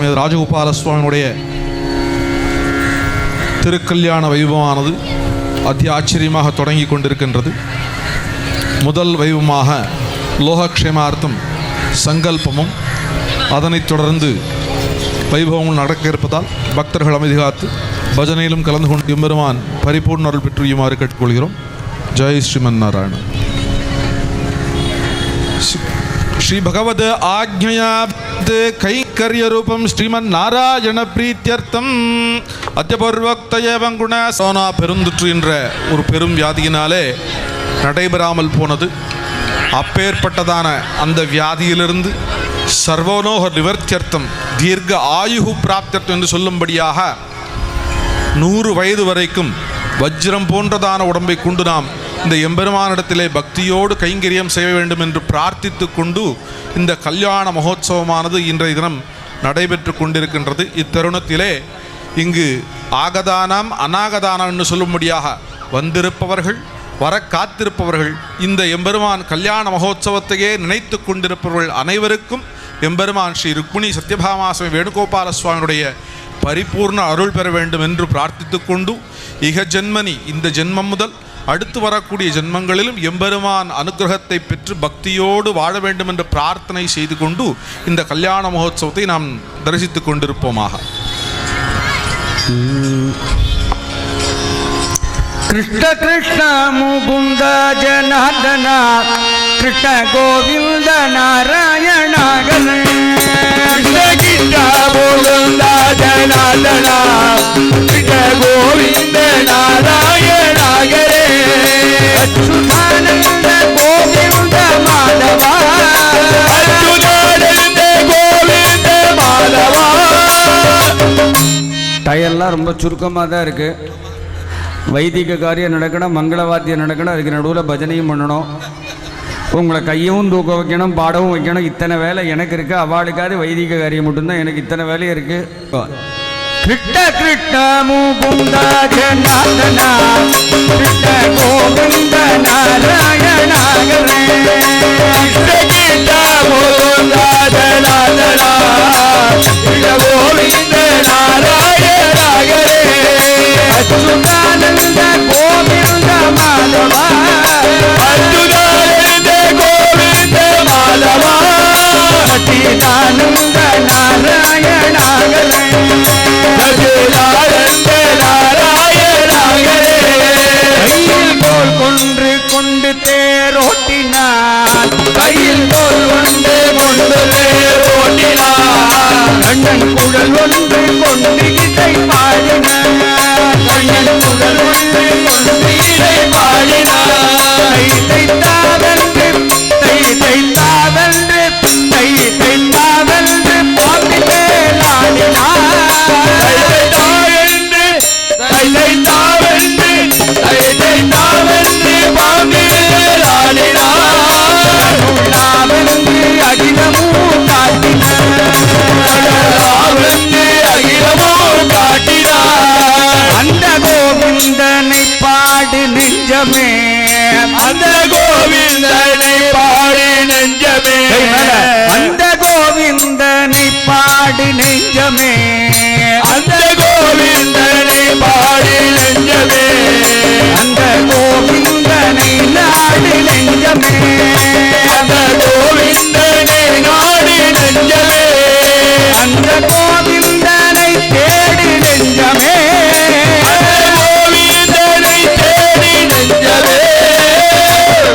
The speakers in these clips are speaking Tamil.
சமேத ராஜகோபால சுவாமியுடைய திருக்கல்யாண வைபவமானது அதி ஆச்சரியமாக தொடங்கி கொண்டிருக்கின்றது. முதல் வைபவமாக லோகக்ஷேமார்த்தம் சங்கல்பமும் அதனைத் தொடர்ந்து வைபவங்கள் நடக்க இருப்பதால் பக்தர்கள் அமைதி காத்து பஜனையிலும் கலந்து கொண்டு எம்பெருமான் பரிபூர்ண அருள் பெற்றுமாறு கேட்டுக்கொள்கிறோம். ஜெய் ஸ்ரீமன் நாராயண. श्री भगवद आज्ञया कैंकर्य रूपम श्रीमन नारायण प्रीत्यर्थम अत्यपूर्वक्त एवं गुण सोना பெருந்துற்று என்ற ஒரு பெரும் வியாதியினாலே நடைபெறாமல் போனது. அப்பேற்பட்டதான அந்த வியாதியிலிருந்து சர்வனோக நிவர்த்தியர்த்தம் தீர்க்க ஆயுகு பிராப்தியர்த்தம் என்று சொல்லும்படியாக 100 வயது வரைக்கும் வஜ்ரம் போன்றதான உடம்பை கொண்டு நாம் இந்த எம்பெருமானிடத்திலே பக்தியோடு கைங்கரியம் செய்ய வேண்டும் என்று பிரார்த்தித்து கொண்டு இந்த கல்யாண மகோத்சவமானது இன்றைய தினம் நடைபெற்று கொண்டிருக்கின்றது. இத்தருணத்திலே இங்கு ஆகதானம் அநாகதானம் என்று சொல்லும்படியாக வந்திருப்பவர்கள் வர காத்திருப்பவர்கள் இந்த எம்பெருமான் கல்யாண மகோத்சவத்தையே நினைத்து கொண்டிருப்பவர்கள் அனைவருக்கும் எம்பெருமான் ஸ்ரீ ருக்மிணி சத்யபாமாசுவாமி வேணுகோபால சுவாமியுடைய பரிபூர்ண அருள் பெற வேண்டும் என்று பிரார்த்தித்து கொண்டு இக ஜென்மனி இந்த ஜென்மம் முதல் அடுத்து வரக்கூடிய ஜென்மங்களிலும் எம்பெருமான் அனுகிரகத்தை பெற்று பக்தியோடு வாழ வேண்டும் என்று பிரார்த்தனை செய்து கொண்டு இந்த கல்யாண மகோத்சவத்தை நாம் தரிசித்து கொண்டிருப்போமாக. கிருஷ்ண கிருஷ்ண முகுந்த ஜனார்தன கிருஷ்ண கோவிந்த நாராயண கிருஷ்ண கிருஷ்ண முகுந்த ஜனார்தன கிருஷ்ண கோவிந்த நாராயண அச்சுதானந்த கோவிந்த மாதவா அச்சுதானந்த கோவிந்த மாதவா. டயர்லாம் ரொம்ப சுருக்கமாக தான் இருக்குது. வைதிக காரியம் நடக்கணும், மங்களவாத்தியம் நடக்கணும், அதுக்கு நடுவில் பஜனையும் பண்ணணும், உங்களை கையவும் தூக்க வைக்கணும், பாடவும் வைக்கணும். இத்தனை வேலை எனக்கு இருக்குது. அவளுக்காவது வைதிக காரியம் மட்டும்தான் எனக்கு இத்தனை வேலையும் இருக்குது. கிருஷ்ண கிருஷ்ண முகுந்த ஜனார்தன கிருஷ்ண கோவிந்த நாராயண கிருஷ்ண கிருஷ்ண முகுந்த ஜனார்தன கிருஷ்ண கோவிந்த நாராயண அச்சுதானந்த கோவிந்த மாதவா அச்சுதானந்த கோவிந்த மாதவா சச்சிதானந்த நாராயண கையில் கோல் கொன்று கொண்டு தேரோட்டினான் கையில் கோல் கொண்டு கொண்டு தேரோட்டினான் கண்ணன் குழல் ஒன்று கொண்டு இசை பாடினான் கண்ணன் குழல் ஒன்று கொண்டு இசை பாடினான் தைத்தாவென்று தைத்தாவென்று தைத்தாவென்று பாம்பி மேலாடினான் அந்த கோவிந்தனை பாடு நெஞ்சமே அந்த கோவிந்தனை பாடு நெஞ்சமே அந்த கோவிந்தனை பாடு நெஞ்சமே அந்த கோவிந்தனை பாடு நெஞ்சமே அந்த கோவிந்தனை நாடு நெஞ்சமே அந்த கோவிந்தனை நாடு நெஞ்சமே அந்த கோவிந்தனை தேடி நெஞ்சமே கோவிந்தனை தேடி நெஞ்சமே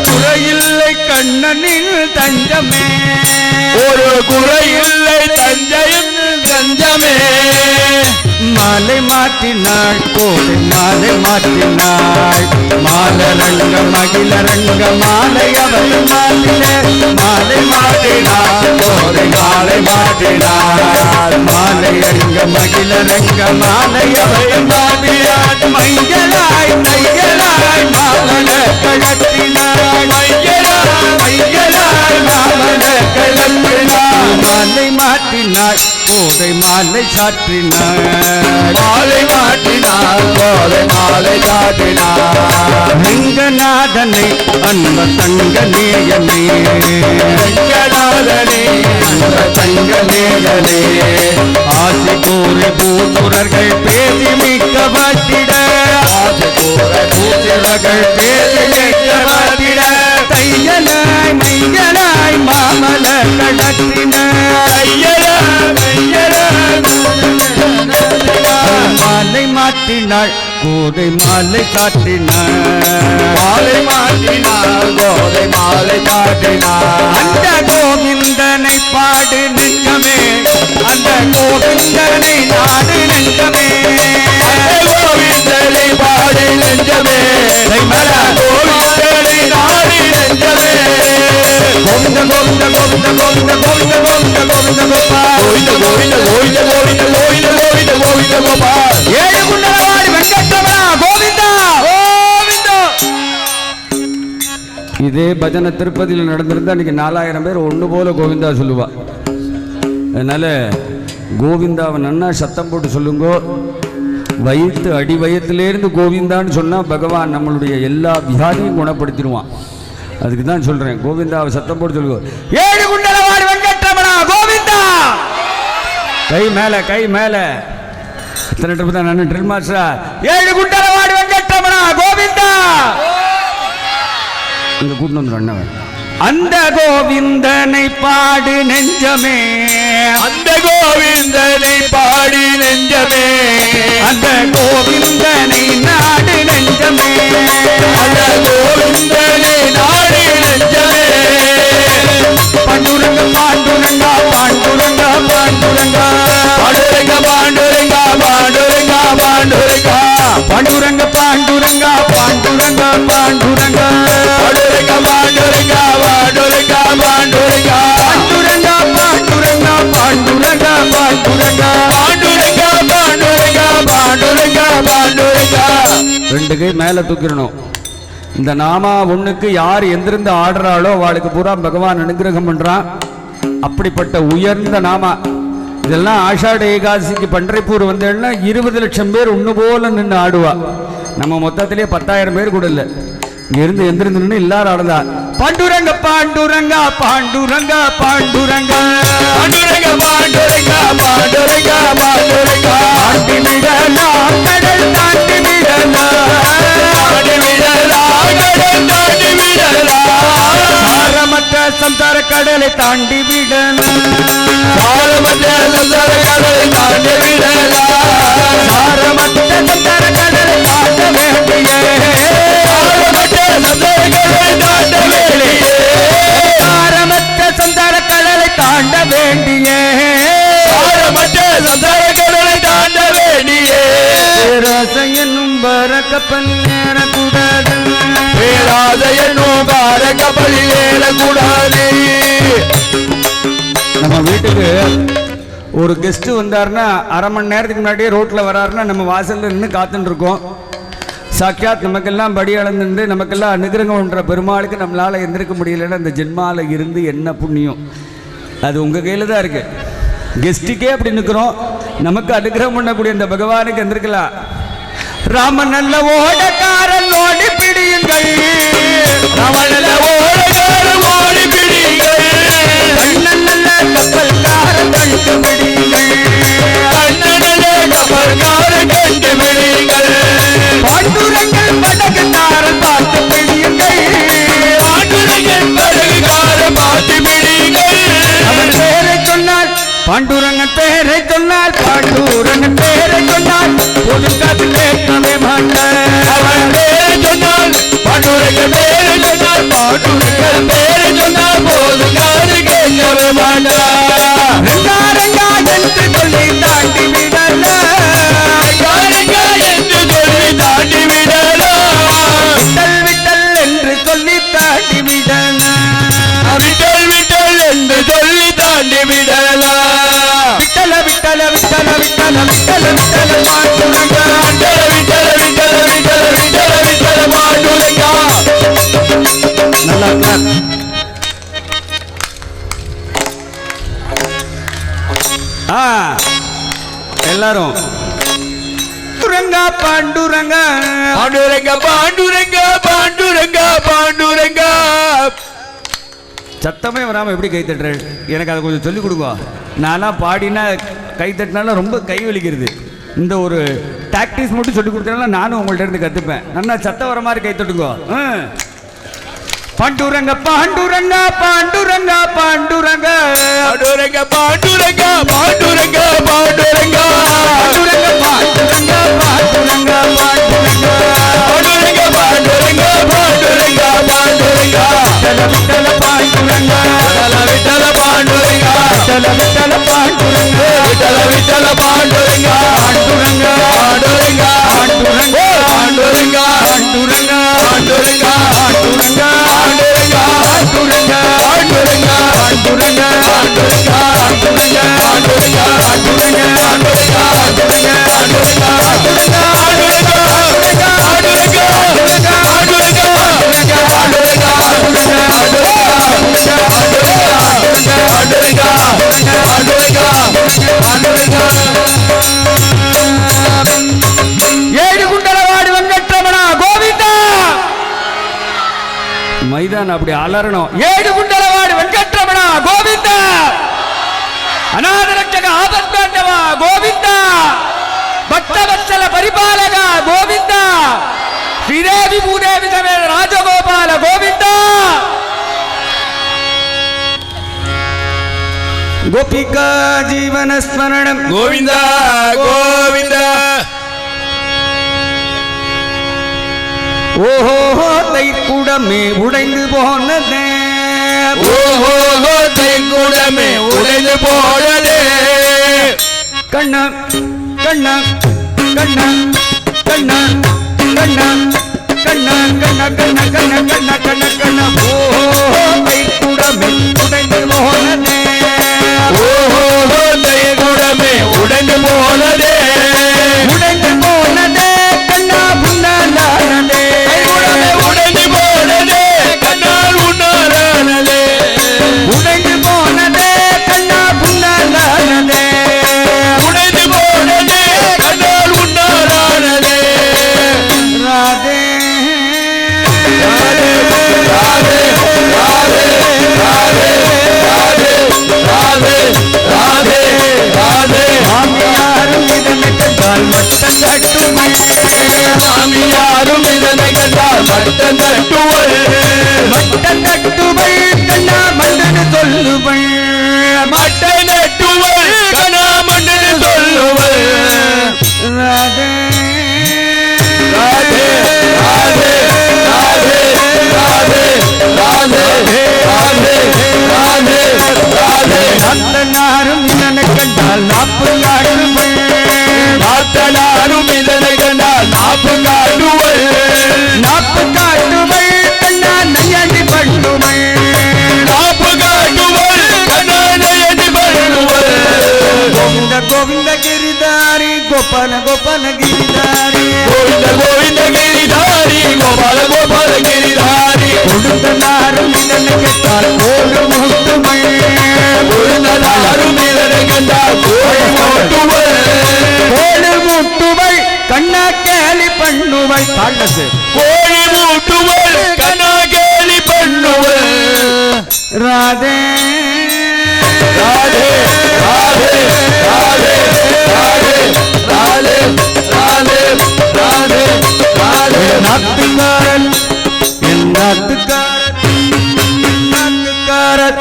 குறையில்லை கண்ணனில் தஞ்சமே ஒரு குறையில்லை தஞ்சையும் தஞ்சமே. மாலை மாற்றினாள் கோடை மாலை மாற்றினாள் மாலரங்க மகிழரங்க மாலை அவள் மாலில மாலை மாற்றினாள் கோடை மாலை மாற்றினாள் மாலை அங்க மகிழரங்க மாலை அவள் மாலியாள் மையலாய் தையலாய் மாமல கழற்றினாள் மையலாய் மாமல கழற்றினாள் மாலை மாற்றினாள் கோடை மாலை சாற்றினாள் மாலை மாற்றினாள் கோடை மாலை சாற்றினாள் ரங்கநாதனை அன்ப தங்க நேயமே ரங்கநாதனை பூதனே தங்கமேகனே ஆசை கூறி பூத்துரர்கள் பேசி மிக்க பட்டிட ஆசை கூற பூத்துரர்கள் பேசி மிக்க பட்டிட தையலாய் மையலாய் மாமல கடத்தின மாலை மாட்டினாள் கோதை மாலை காட்டினாள் மாலை மாட்டினாள் கோதை மாலை காட்டினாள் அந்த கோவிந்தனை பாடு நெஞ்சமே அந்த கோவிந்தனை நாடு நெஞ்சமே கோவிந்தனை பாடு நெஞ்சமே கோவிந்தனை நாடு நெஞ்சமே கோவிந்த கோவிந்த கோவிந்த கோவிந்த கோவிந்த கோவிந்த கோவிந்த கோபால் கோவிந்த கோவிந்த கோவிந்த கோவிந்த கோவிந்த கோவிந்த கோவிந்த கோபால் ஏழு குண்டலவாடி வெங்கட்ரமணா கோவிந்தா கோவிந்தா. இதே பஜனை திருப்பதியில் நடந்திருந்தா இன்னைக்கு 4000 பேர் ஒன்று போல கோவிந்தா சொல்லுவா. அதனால கோவிந்தாவை நன்னா சத்தம் போட்டு சொல்லுங்கோ. வயிற்று அடி வயத்திலேருந்து கோவிந்தான்னு சொன்னால் பகவான் நம்மளுடைய எல்லா வியாதியும் குணப்படுத்திடுவான். அதுக்கு தான் சொல்றேன், கோவிந்தாவை சத்தம் போட்டு சொல்லுங்க. ஏழு குண்டலவாடி வெங்கட்ரமணா கோவிந்தா. கை மேல கை மேல. எத்தனை ட்ரிப் தான் நான் ட்ரில் மாஸ்டரா? ஏழு குண்டலவாடி வெங்கட்ரமணா கோவிந்தா. இங்க கூட்டு வந்து அண்ணவன். அந்த கோவிந்தனை பாடு நெஞ்சமே அந்த கோவிந்தனை பாடி நெஞ்சமே அந்த கோவிந்தனை நாடு நெஞ்சமே அந்த கோவிந்தனை நாடு நெஞ்சமே பாண்டுரங்க பாண்டுரங்கா பாண்டுரங்கா பாண்டுரங்கா பாண்டுரங்க பாண்டுரங்கா பாண்டுரங்கா பாண்டுரங்கா பாண்டுரங்க பாண்டுரங்கா பாண்டுரங்கா பாண்டுரங்கா பாண்டுரங்க பாண்டுரங்கா பாண்டுரங்கா பாண்டுரங்கா பாண்டுரங்கா பாண்டுரங்கா பாண்டுரங்கா பாண்டுரங்கா பாண்டுரங்கா பாண்டுரங்கா பாண்டுரங்கா பாண்டுரங்கா. ரெண்டு கை மேல தூக்கிடணும். இந்த நாமா ஒண்ணுக்கு யார் எந்திருந்து ஆடுறாளோ அவளுக்கு பூரா பகவான் அனுகிரகம் பண்றான். அப்படிப்பட்ட உயர்ந்த நாமா. இதெல்லாம் ஆஷாட ஏகாதசிக்கு பன்றைப்பூர் வந்தேன்னா 20 லட்சம் பேர் ஒன்று போல நின்று ஆடுவா. நம்ம மொத்தத்திலே 10,000 பேர் கூட இல்லை. இங்கிருந்து எந்திருந்து நின்று எல்லாரும் ஆடுதா. பாண்டுரங்க பாண்டுரங்கா பாண்டுரங்கா பாண்டுரங்கா பாண்டுரங்க பாண்டுரங்கா பாண்டுரங்கா பாண்டுரங்கா தாண்டி விடலாம் கடல் தாண்டி விடலாம் தாண்டி விடலாம் கடல் தாண்டி விடலாம் சாரமற்ற சம்சார கடலை தாண்டி விடலாம் சாரமற்ற சம்சார கடலை தாண்டி விடலாம் சாரமற்ற சம்சார கடலை தாண்ட வேண்டிய சாரமற்ற சம்சார கடலை தாண்ட வேண்டிய தாண்ட வேண்டிய பேராசை என்னும் பார கப்பலில் ஏறக்கூடாது பேராசை என்னும் பார கப்பலில் ஏறக்கூடாது. நம்ம வீட்டுக்கு ஒரு கெஸ்ட் வந்தாருன்னா 1/2 மணி நேரத்துக்கு முன்னாடியே ரோட்ல வராருன்னா நம்ம வாசல்ல நின்று காத்துட்டு இருக்கோம். சாக்கியாத் நமக்கெல்லாம் படி அளந்துட்டு நமக்கெல்லாம் அனுகிரகம் பண்ற பெருமாளுக்கு நம்மளால எந்திருக்க முடியலன்னா அந்த ஜென்மால இருந்து என்ன புண்ணியம். அது உங்க கையில தான் இருக்கு. கெஸ்ட்டுக்கே அப்படி நிற்கிறோம், நமக்கு அனுகிரகம் பண்ணக்கூடிய இந்த பகவானுக்கு எந்திருக்கலாம். ராமன் நல்ல ஓடக்காரன் ஓடி பிடியுங்கள் ராமன் நல்ல ஓடக்காரன் ஓடி பிடியுங்கள் அண்ணன் நல்ல கப்பல்காரன் கண்டு பிடியுங்கள் அண்ணன் நல்ல கப்பல்காரன் கண்டு பிடியுங்கள் பாண்டுரங்கள் படகுக்காரன் பார்த்து பிடியுங்கள் பாண்டுரங்கள் படகுக்காரன் பார்த்து பிடியுங்கள். அவன் பேரை சொன்னால் பாண்டுரங்கன் பேரை சொன்னால் பாண்டுரங்கன் பேரை சொன்னால் ஒதுங்காது கேட்கவே மாட்டார். அவன் பேரை சொன்னால் பாண்டுரங்கன் பேரை சொன்னால் பாண்டுரங்கன் பேரை சொன்னால் ஒதுங்காது கேட்கவே மாட்டார். ரங்கா என்று சொல்லி தாண்டி விடலாம் ரங்கா என்று சொல்லி தாண்டி விடலாம் விட்டல் விட்டல் என்று சொல்லி தாண்டி விடலாம் விட்டல் விட்டல் என்று சொல்லி தாண்டி விடலாம் விட்டல விட்டல விட்டல விட்டல விட்டல விட்டல பாண்டுரங்கா விட்டல விட்டல விட்டல விட்டல விட்டல விட்டல பாண்டுரங்கா. நல்லா எல்லாரும் பாண்டுரங்கா பாண்டுரங்கா பாண்டுரங்கா பாண்டுரங்கா பாண்டுரங்கா பாண்டுரங்கா. சத்தமே வராமல் எப்படி கை தட்டுறேன்? எனக்கு அதை கொஞ்சம் சொல்லிக் கொடுங்க. நான்லாம் பாடினா கை தட்டினாலும் ரொம்ப கை வலிக்கிறது. இந்த ஒரு டாக்டிஸ் மட்டும் சொல்லிக் கொடுத்தனால நானும் உங்கள்ட்ட இருந்து கற்றுப்பேன். நல்லா சத்தம் வர மாதிரி கை தட்டுங்க. பாண்டுரங்க பாண்டுரங்க பாண்டுரங்க பாண்டுரங்க பாண்டுரங்க பாண்டுரங்க பாண்டுரங்க பாண்டுரங்க பாண்டுரங்க பாண்டுரங்க பாண்டுரங்க பாண்டுரங்க பாண்டுரங்க பாண்டுரங்க பாண்டுரங்க பாண்டுரங்க விட்டல விட்டல பாண்டுரங்க விட்டல பாண்டுரங்க விட்டல விட்டல பாண்டுரங்க விட்டல விட்டல பாண்டுரங்க பாண்டுரங்க பாண்டுரங்க பாண்டுரங்க பாண்டுரங்க பாண்டுரங்க பாண்டுரங்க பாண்டுரங்க பாண்டுரங்க பாண்டுரங்க பாண்டுரங்க பாண்டுரங்க பாண்டுரங்க பாண்டுரங்க பாண்டுரங்க ஏழுகுண்டலவாடி வெங்கட்ரமணா கோவிந்தா. மைதானம் அப்படி அலறணும். ஏழுகுண்டலவாடி வெங்கட்ரமணா கோவிந்தா. அநாதரட்சக ஆபத்பாண்டவா கோவிந்தா. பக்தவத்சல பரிபாலக கோவிந்தா. ஸ்ரீதேவி பூதேவி சமேத ராஜகோபால கோவிந்தா. கோபிகா ஜீவன ஸ்மரணம் கோவிந்த கோவிந்த ஓஹோ தைக்குடமே உடைந்து போனதே. ஓஹோ தைக்குடமே உடைந்து போனதே. கண்ணா கண்ணா கண்ணா கண்ணா கண்ணா கண்ணா கண்ணா கண்ணா கண்ணா கண்ணா கண்ணா கண்ணா ஓஹோ தைக்குடமே உடைந்து போனதே. ஓஹோ தைக்குடமே உடைந்து போனதே. உடைந்து போனதே கண்ணா புண்ணாலானதே. உடைந்து போனதே கண்ணால் உண்ணாரானதே. உடைந்து போனதே கண்ணா புண்ணாலானதே. உடைந்து போனதே கண்ணால் உண்ணாரானதே. ராதே ராதே ராதே ராதே ராதே ராதே ராதே ராதே ராதே. மாமியாரும் இதனை கண்டால் மட்டம் தட்டுமே. மாமியாரும் இதனை கண்டால் மட்டம் தட்டுவள். மட்டம் தட்டுவள் கண்ணா மண்டனு சொல்லுவள். மட்டம் தட்டுவள் கண்ணா மண்டனு சொல்லுவள். ராதே ராதே ராதே ராதே ராதே ராதே ராதே ராதே ராதே. நந்தனாரும் இதனை கண்டால் நாப்பு காட்டுவள். நாத்தனாரும் இதனை கண்டால் நாப்பு காட்டுவள். நாப்பு காட்டுவள் கண்ணா நையடி பண்ணுவள். நாப்பு காட்டுவள் கண்ணா நயனி பண்ணுவள். கோவிந்த கோவிந்த கிரிதாரி கோபால கோபால கிரிதாரி. கோவிந்த கோவிந்த கிரிதாரி கோபால கோபால கிரிதாரி. கொடுத்தனாரும் இதனை கேட்டால் கோடு மூட்டுவள். கொடுத்தனாரும் இதனை கண்டால் கோழி மூட்டுவள். கோடு மூட்டுவள் கண்ணா கேலி பண்ணுவள். தாண்டசு கோழி மூட்டுவள் கண்ணா கேலி பண்ணுவள். ராதே ராதே ராதே ராதே ராதே ராதே ராதே ராதே ராதே. நாத்துக்காரன் என் நாத்துக்காரன் நாத்துக்காரர்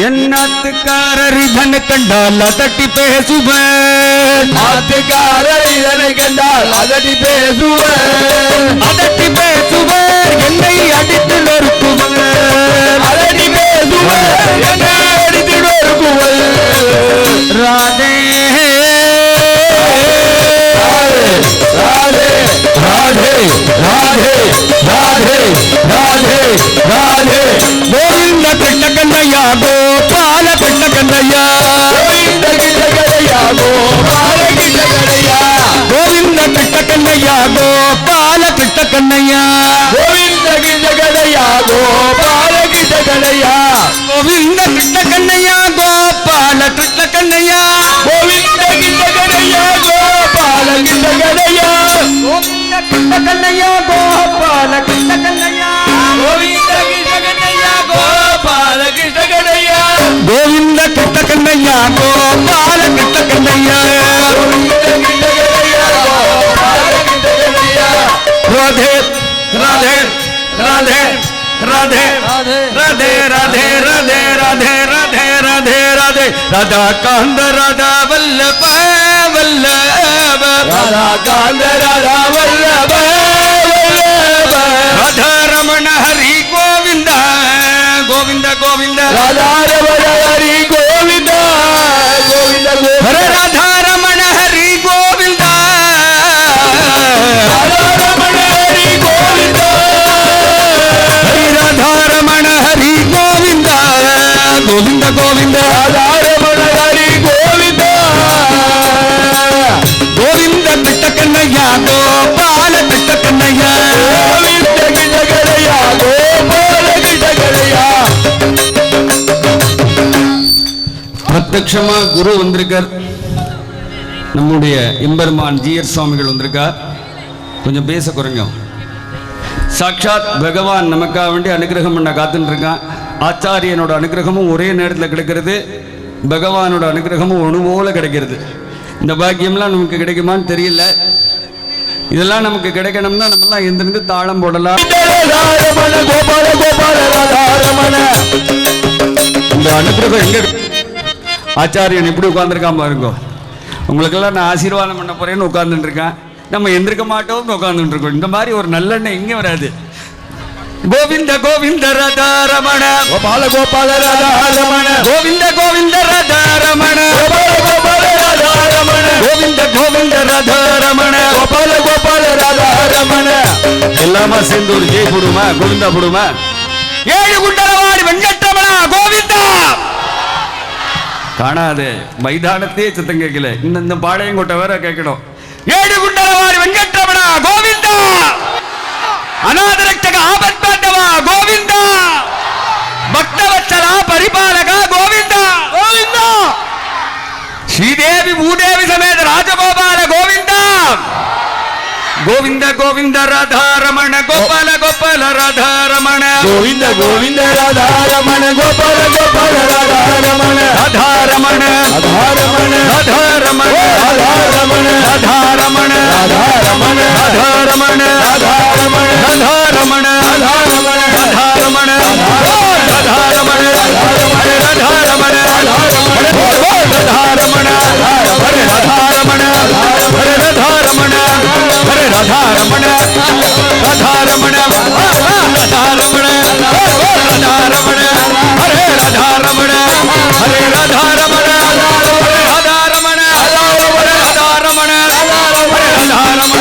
என் நாத்துக்காரர் இதனை கண்டால் அதட்டி பேசுவேன். ஆத்துக்காரர் இதனை கண்டால் அதட்டி பேசுவர். அதட்டி பேசுவேன் என்னை அடித்து நொறுக்குவேன். அதட்டி பேசுவர் என்னை அடித்து நொறுக்குவர். ராதே ராதே ராதே ராதே ராதே ராதே ராதே. கோவிந்த கிருஷ்ண கண்ணையா கோபால கிருஷ்ண கண்ணையா. கோவிந்த கிருஷ்ணகரையா கோபால கிருஷ்ணகரையா. கோவிந்த கிருஷ்ண கண்ணையா கோபால கிருஷ்ண கண்ணையா. கோவிந்த கிருஷ்ணகரையா கோபால கிருஷ்ணகரையா. கோவிந்த கிருஷ்ண கண்ணையா கோபால கிருஷ்ண கண்ணையா. கோவிந்த கிருஷ்ணகரையா கோபால கிருஷ்ணகரையா. கோவிந்த கிருஷ்ண கண்ணையா கோபால கிருஷ்ண கண்ணையா. கோவிந்த கிருஷ்ணகரையா கோபால கிருஷ்ண கண்ணையா கோபால கிட்ட கண்ணையா ராதே ராதே ராதே ராதே ராதே ராதே ராதே ராதே ராதே ராதே ராதே ராதா காந்த ராதா வல்லப வல்லப ராதா காந்த ராதா வல்லப வல்லப ராதா ரமண ஹரி கோவிந்த கோவிந்த கோவிந்த ராதா ரமண ஹரி கோவிந்த கோவிந்த ஹரே ராதா ரமண ஹரி கோவிந்த ராதா ரமண ஹரி கோவிந்த ஹரி ராதா ரமண ஹரி கோவிந்த கோவிந்த கோவிந்த ராதா ரமண ஹரி கோவிந்த கோவிந்த கிட்ட கண்ணையா கோபால கிட்ட கண்ணையா கோவிந்த கிட்ட கண்ணையா கோபால கிட்ட கண்ணையா பிரத்யக்ஷமா குரு வந்திருக்கார். நம்முடைய எம்பெருமான் ஜிஆர் சுவாமிகள் வந்திருக்கார். கொஞ்சம் பேச குறைங்க. சாட்சாத் பகவான் நமக்காக வேண்டி அனுகிரகம் பண்ண காத்துட்டு இருக்கான். ஆச்சாரியனோட அனுகிரகமும் ஒரே நேரத்தில் கிடைக்கிறது, பகவானோட அனுகிரகமும் ஒன்று போல கிடைக்கிறது. இந்த பாக்கியம்லாம் நமக்கு கிடைக்குமான்னு தெரியல. இதெல்லாம் நமக்கு கிடைக்கணும்னா நம்மலாம் எந்திருந்து தாளம் போடலாம். இந்த அனுகிரகம் எங்க ஆச்சாரியன் எப்படி உட்கார்ந்துருக்கான் பாருங்க. உங்களுக்கெல்லாம் நான் ஆசீர்வாதம் பண்ண போறேன்னு உட்கார்ந்துட்டு இருக்கேன். நம்ம எந்திருக்க மாட்டோம்னு உட்கார்ந்துட்டு இருக்கோம். இந்த மாதிரி ஒரு நல்லெண்ணெய் இங்கே வராது. கோவிந்த கோவிந்த ராதா ரமண கோபால கோபால ராதா ரமண கோவிந்த கோவிந்த ராதா ரமண கோபால கோபால ராதா ரமண கோவிந்த கோவிந்த ராதா ரமண கோபால கோபால ராதா ரமண எல்லாமா சேர்ந்து ஒரு ஜெய் போடுமா, கோவிந்தா போடுமா. ஏழு குண்டலவாடி வெங்கட்ரமணா கோவிந்தா. காணாது மைதானத்தையே சத்தம் கேட்கல. இந்த பாளையங்கோட்டை வேற கேட்கணும். ஏழு குண்டலவாடி வெங்கட்ரமணா கோவிந்தா. அநாதரட்சக ஆபத்பாண்டவா கோவிந்தா. பக்தவத்சலா பரிபாலகா கோவிந்தா கோவிந்தா. ஸ்ரீதேவி பூதேவி சமேத ராஜகோபால கோவிந்தா. கோவிந்த கோவிந்த ராதா ரமண கோபால கோபால ராதா ரமண கோவிந்த கோவிந்த ராதா ரமண கோபால கோபால ராதா ரமண ராதா ரமண ராதா ரமண ராதா ரமண ராதா ரமண ராதா ரமண ராதா ரமண ராதா ரமண ராதா ரமண ராதா ரமண ராதா ரமண ராதா ரமண ராதா ரமண ஹரே ராதா ரமண ராதா ரமண ராதா ரமண ஹரே ராதா ரமண ஹரே ராதா ரமண ஹரே ராதா ரமண ராதா ரமண ராதா ரமண ராதா ரமண ஹரே ராதா ரமண ஹரே ராதா ரமண ஹரே ராதா ரமண ஹரே ராதா ரமண ஹரே ராதா ரமண ஹரே ராதா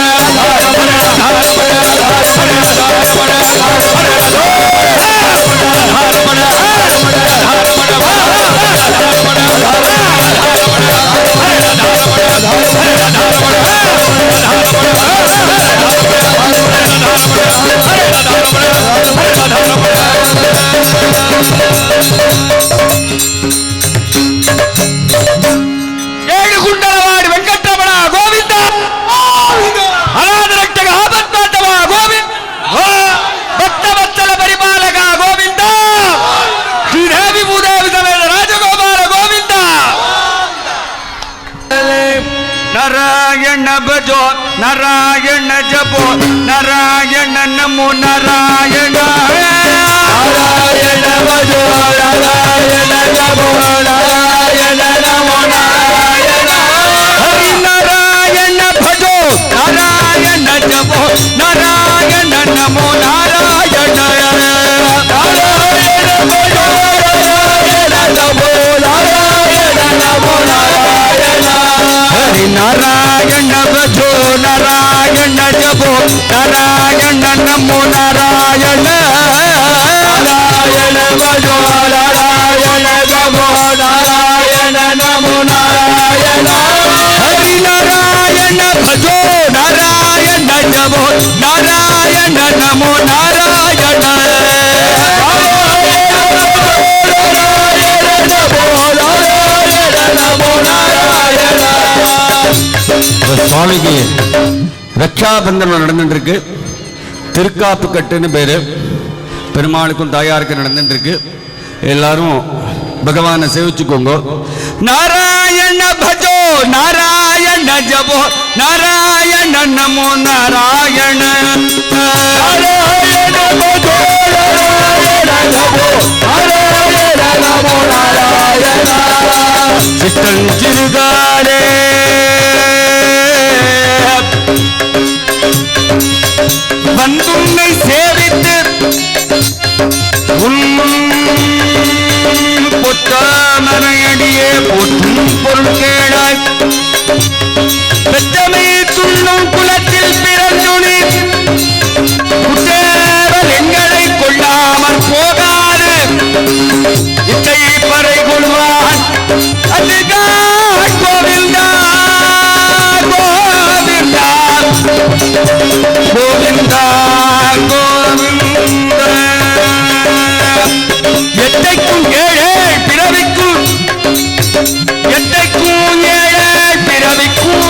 ஏழு குண்டலவாடி வெங்கட்ரமணா கோவிந்தா. அநாதரட்சக ஆபத்பாண்டவா கோவிந்தா. பக்தவத்சல பரிபாலகா கோவிந்தா. ஸ்ரீதேவி பூதேவி சமேத ராஜகோபால கோவிந்தா. நாராயண பஜோ நாராயண ஜபோ நாராயண நமோ நாராயண நாராயண பஜோ நாராயண ஜபோ நாராயண நமோ நாராயண ஹரி நாராயண பஜோ நாராயண ஜபோ நாராயண நமோ நாராயண நாராயண பஜோ நாராயண ஜபோ நாராயண நமோ நாராயண ஹரி நாராயண பஜோ நாராயண ஜபோ நாராயண நமோ நாராயண நாராயண பஜோ நாராயண ஜபோ நாராயண நமோ நாராயண ஹரி நாராயண பஜோ நாராயண ஜபோ நாராயண நமோ நாராயண சுவாமிக்கு ரக்ஷாபந்தனம் நடந்துட்டு இருக்கு. திருக்காப்பு கட்டுன்னு பேரு. பெருமாளுக்கும் தாயாருக்கும் நடந்துட்டு இருக்கு. எல்லாரும் பகவானை சேவிச்சுக்கோங்க. நாராயண பஜோ நாராயண ஜபோ நாராயண நமோ நாராயண நாராயண பஜோ நாராயண ஜபோ நாராயண நமோ நாராயண சித்தஞ்சிறுகாரே வந்துன்னை சேவித்து உன் பொத்தாமரையடியே போற்றும் பொருள் கேளாய் பெற்றமை துள்ளும் குலத்தில் பிறந்துணி குற்றேவல் எங்களை கொள்ளாமல் போகாது இத்தை பறை கொள்வான் அதுகா கோவிந்தா கோவிந்தா கோவிந்தா கோவிந்தா எட்டைக்கும் ஏழே பிறவிக்கும் எட்டைக்கும் ஏழே பிறவிக்கும்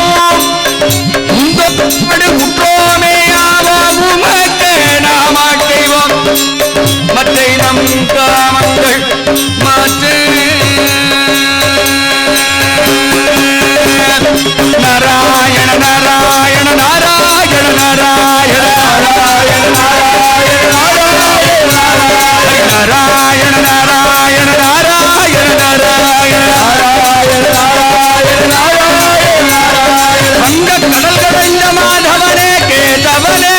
உந்தப்படு உற்றோமே ஆவாவும் நாமாட்டைவோம் மற்றை நம் காமங்கள் மாற்று நாராயண நாராயண நாராயண நாராயண நாராயண நாராயண நாராயண அங்க கடல் கடைந்த மாதவனே கேட்டவனே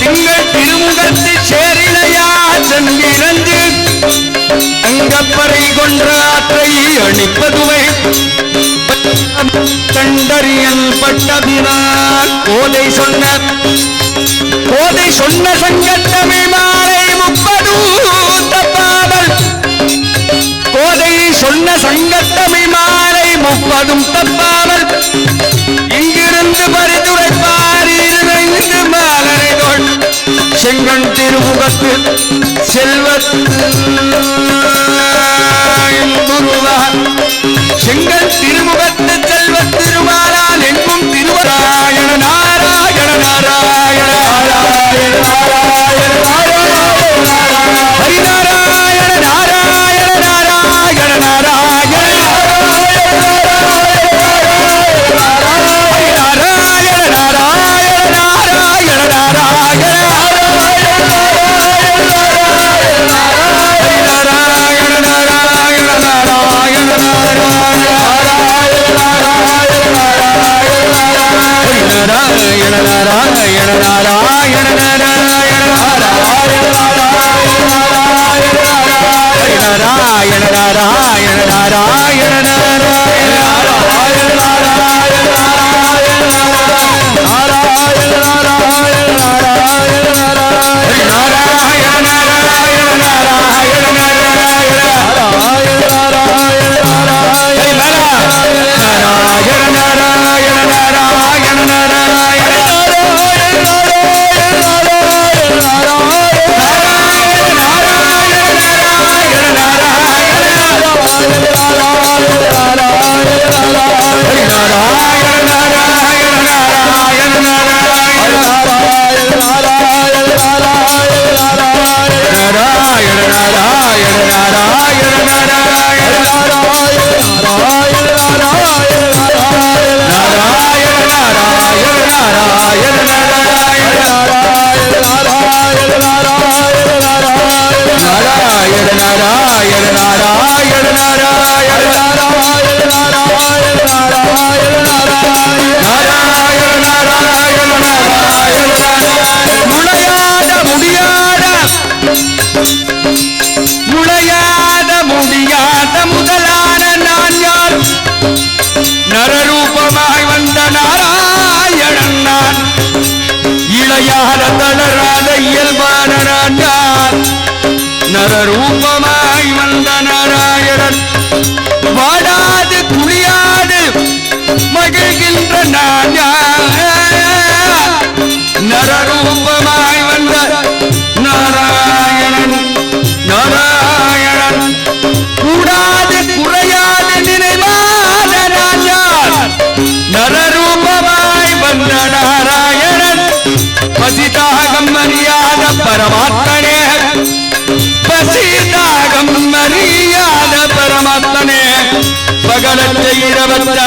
திங்கள் திருமுகத்து சேரிலையா சென்றிருந்து அங்கப்பறை கொன்ற ஆற்றை அணிப்பதுவை கண்டறியல் பட்டதினால் கோதை சொன்ன சங்கத்தமை மாலை 30 தப்பாமல் கோதை சொன்ன சங்கத்தமை மாலை 30 தப்பாமல் இங்கிருந்து பரிந்துரைப்பார் 25 மாலரைதோள் செங்கண் திருமுகத்து செல்வத்து செங்கல் திருமுகத்து செல்வ திருமாலால் எங்கும் திருவராயண நாராயண நாராயண நாராயண ஹரிநாராயண நாராயண நாராயண நாராயண நாராயண நாராயண நாராயண நாராயண நாராயண நாராயண நாராயண நாராயண நாராயண நாராயண நாராயண நுழையாத முடியாத முதலான நான் யார் நரரூபமாய் வந்த நாராயணன் நான் இளையாத தளராத இயல்பான நான் யார் நரரூபமாய் வந்த நாராயணன் வாடாது குளியாது மகிழ்கின்ற நான் யார் நரரூபமாய் வந்த நாராயணன் நாராயணன் கூடாது குறையாது நினைவாத நான் யார் நரரூபமாய் வந்த நாராயணன் பசிதாகம் அறியாத பரமாத்மனே பசிதாகம் அறிய காலத்தை இரவத்த